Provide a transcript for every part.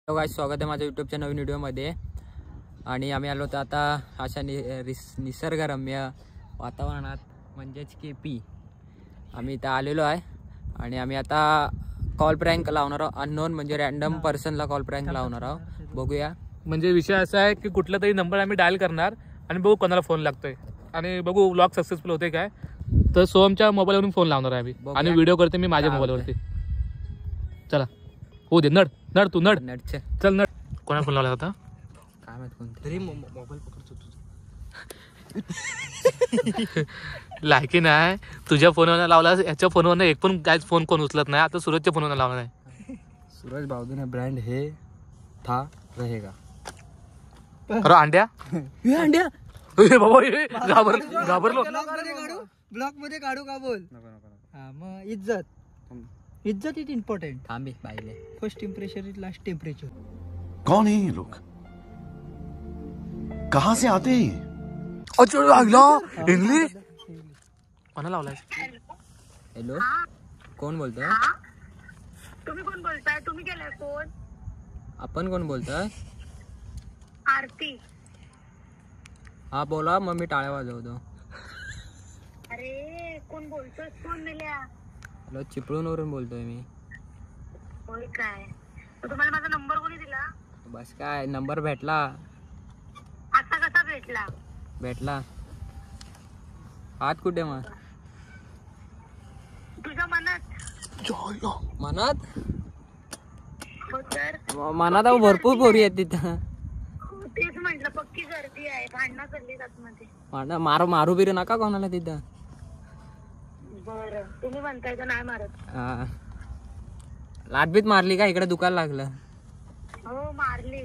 Guys, स्वागत आहे माझ्या यूट्यूबच्या नवीन व्हिडिओमध्ये. आणि आम्ही आलो होतो आता अशा निसर्गरम्य वातावरणात म्हणजेच केपी. आम्ही इथं आलेलो आहे आणि आम्ही आता कॉल प्रँक लावणार आहोत. अननोन म्हणजे रँडम पर्सनला कॉल प्रँक लावणार आहोत. बघूया. म्हणजे विषय असा आहे की कुठला तरी नंबर आम्ही डायल करणार आणि बघू कोणाला फोन लागतोय आणि बघू व्लॉग सक्सेसफुल होते काय. तर सोमच्या मोबाईलवरून फोन लावणार आहे आम्ही आणि व्हिडिओ करते मी माझ्या मोबाईलवरती. चला हो दे. नड नड तू नड नडचे चल नड. कोणा फोन लावला होता काय माहित कोणतरी मोबाईल पकडतो तुझा. लायकी नाही. तुझ्या फोनवर लावला, याच्या फोनवर एक पण काय फोन कोण उचलत नाही. आता सूरजच्या फोनवर लावणार आहे. सूरज भाऊजी ने ब्रँड हे था रहेगा. अरे अंड्या अंड्या बाबा घाबरलो. ब्लॉक मध्ये काढू का बोल. मग इज्जत इज इम्पॉर्टंट. थांबे पाहिले. First temperature is last temperature. कौन है ये लोग, कहाँ से आते हैं? इंग्लिश कोणा लावलाय. हॅलो, कोण बोलतोय. तुम्ही कोण बोलताय. तुम्ही केलाय फोन. आपण कोण बोलतोय. आरती. हा बोला. मग मी टाळ्या वाजवतो. अरे कोण बोलतोय. फोन मिळाल्या. हॅलो, चिपळूणवरून बोलतोय मी. होय काय. तुम्हाला माझा नंबर कोणी दिला. बस काय नंबर भेटला. आता कसा भेटला. हात कुठे मग. तुझ्या मनात. मनात हो तर. मनात भरपूर पोरी आहेत तिथं. तेच म्हंटल पक्की गर्दी आहे. भांडणं चालली मध्ये. मारू बिरू नका कोणाला तिथं. बरं तुम्ही म्हणताय तर नाही मारत. लाटबीत मारली का. इकडे दुकान लागलं. हो मारली.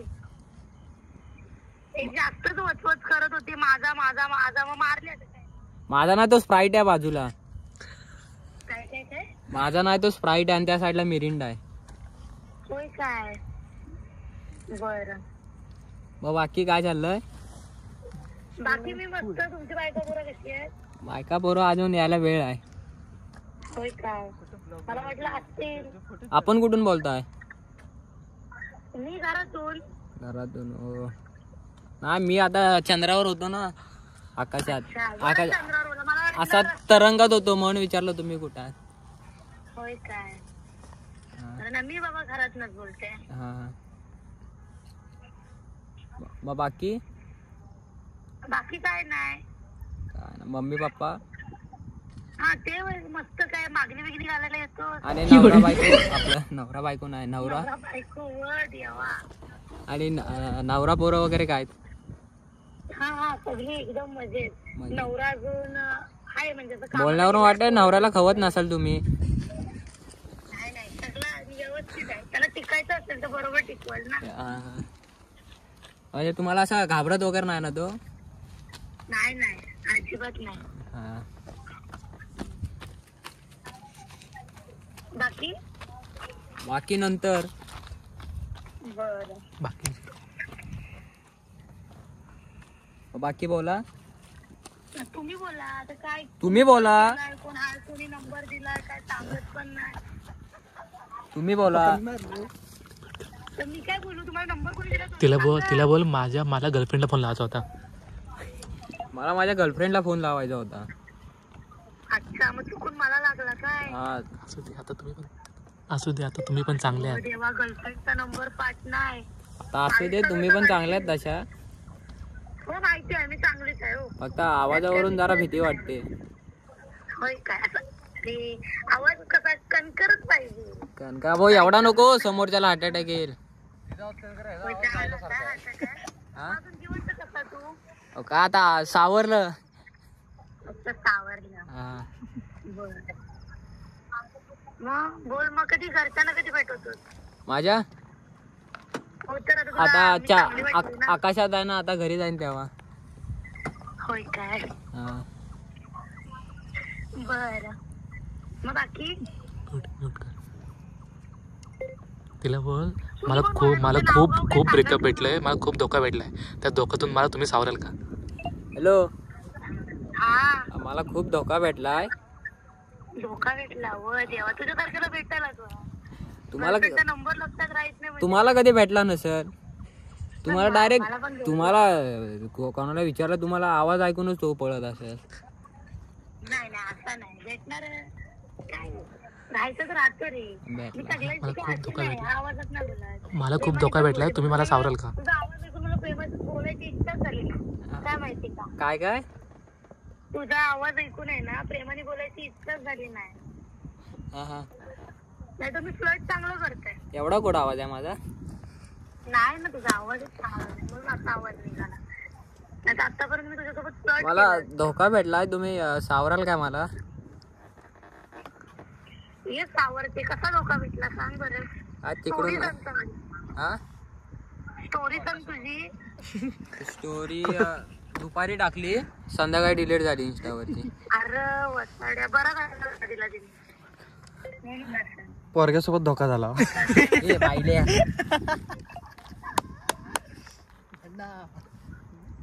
एक जास्तच वचवच करत होती. माझा माझा माझा मग मारले. माझा नाही तो स्प्राईट आहे बाजूला. काय काय काय. माझा नाही तो स्प्राईट आहे आणि त्या साईडला मिरिंडा आहे. होय काय. बरं मग बाकी काय चाललंय. बाकी मी मस्त. तुमची बायका पोरं कशी आहे. बायका पोरं अजून यायला वेळ आहे. होय काय. मला वाटलं असतील. आपण कुठून बोलताय. मी घरातून. घरातून. नाही मी आता चंद्रावर होतो ना. आकाशात. असा तरंगात होतो म्हणून विचारलं तुम्ही कुठं आहे. होय काय. मी बाबा घरातूनच बोलते. हा. मग बाकी काय नाही. Mummy papa. हा ते मस्त. काय मागणी बिगणी घालायला येतो. आणि नवरा बायको. आपला नवरा बायको नाही. नवरा बायको वर देवा. आणि नवरा पोरं वगैरे काय. हा सगळी एकदम मजेत. नवरा अजून आहे म्हणजे बोलण्यावरून वाटत नवऱ्याला खवत नसाल तुम्ही. नाही सगळं व्यवस्थित आहे. त्याला टिकायचं असेल तर बरोबर टिकवल ना. म्हणजे तुम्हाला असा घाबरत वगैरे नाही ना तो. नाही अजिबात नाही. बाकी नंतर. बरं बाकी बोला. तुम्ही बोला आता. काय तुम्ही बोला. कोणी नंबर दिलाय काय सांगत पण नाही. तुम्ही बोला. तर मी काय बोलू. तुम्हाला नंबर कोणी दिला. तिला बोल मला गर्लफ्रेंडला फोन लावायचा होता. मला माझ्या गर्लफ्रेंडला फोन लावायचा होता. अच्छा मग चुकून मला लागला काय. असू दे आता तुम्ही पण चांगले आहात. देवा गर्लफ्रेंडचा नंबर पाठ नाही. आता असू दे. तुम्ही पण चांगले आहेत तशा. हो माहिती आहे. मी चांगलीच आहे. हो फक्त आवाजावरून जरा भीती वाटते. होय काय. अरे आवाज कसा कणकरच पाहिजे. कणका भाऊ एवढा नको. समोरच्याला हार्ट अटॅक येईल. कसा तू का आता सावरलं. सावरलं. मग बोल. मग कधी घरच्यांना कधी भेटवतो. माझ्या आता आकाशात आहे ना. आता घरी जाईन तेव्हा. होय काय. बर मग बाकी. तिला बोल मला खूप ब्रेकअप भेटलंय. मला खूप धोका भेटलाय. त्या धोक्यातून मला तुम्ही सावराल का. हॅलो. हा मला खूप धोका भेटलाय. धोका भेटला. व देवा. तुझ्या तारखेला भेटायला. तुम्हाला नंबर लक्षात राहत नाही म्हणजे. तुम्हाला कधी भेटला नसेल. तुम्हाला मला डायरेक्ट पण भेटला. तुम्हाला कोणाला विचारलं तुम्हाला आवाज ऐकूनच तो पळत असेल. नाही असं नाही भेटणार. काय राहायचं तर राहतो रे. मी सगळ्यांची काय अशी नाही, आवाजात नाही बोलत. मला खूप धोका भेटलाय, तुम्ही मला सावराल का? तुझा आवाज ऐकून मला प्रेमात बोलायची इच्छा झाली ना. काय माहिती का, काय काय तुझा आवाज ऐकून आहे ना प्रेमाने बोलायची इच्छाच झाली नाही. हा हा नाही तर मी फ्लर्ट चांगलं करते. एवढा कुठं आवाज आहे माझा? नाही ना तुझा आवाजच चांगला आहे म्हणून असा आवाज निघाला. नाही तर आतापर्यंत मी तुझ्यासोबत फ्लर्ट मला धोका भेटलाय, तुम्ही सावराल काय मला? ये सावरते. कसा धोका भेटला सांग बरं. आज स्टोरी तिकडून सांगतो माझी. हा स्टोरी सांग तुझी. स्टोरी दुपारी टाकली, संध्याकाळी डिलीट झाली इंस्टावरती. अरे वसाड्या बरं काय दिला तिने. म्हणून असं. पोरग्यासोबत धोका झाला. ए पाहिले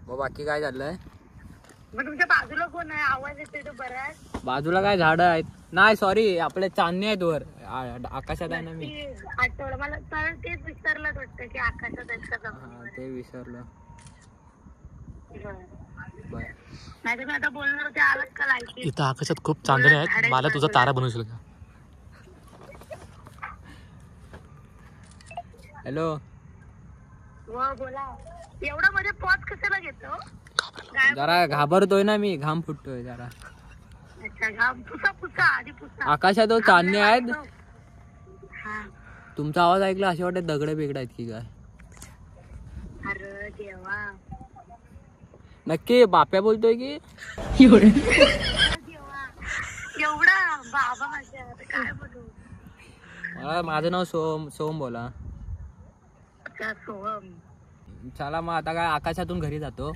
मग बाकी काय चाललंय? मग तुमच्या बाजूला कोण आहे? आवाज येतोय तो बराच. बाजूला काय झाडं आहेत? नाही सॉरी, आपले चांदणे आहेत वर आकाशात आहे ना मी. आठवलं मला तर तेच विचारलंच वाटतं की आकाशात आहेत का हा जमिनीवर. ते विसरलो. बरं. बर नाही तर मी आता बोलणार होते आलात का लायकी. इथं आकाशात खूप चांदणे आहेत, मला तुझा तारा बनवशील का? हॅलो. हो बोला. एवढा मध्ये पॉज कशाला घेतो? जरा घाबरतोय ना मी, घाम फुटतोय जरा. अच्छा घाम पुसा आधी पुसा. आकाशात चांदणे आहेत. हा. तुमचा आवाज ऐकला असे वाटत दगड बिगड आहेत की काय? अरे देवा. नक्की बाप्या बोलतोय की? देवा एवढा बाबा माझ्या आता काय बोलू. माझं नाव सोहम बोला. अच्छा सोहम. चला मग आता काय आकाशातून घरी जातो.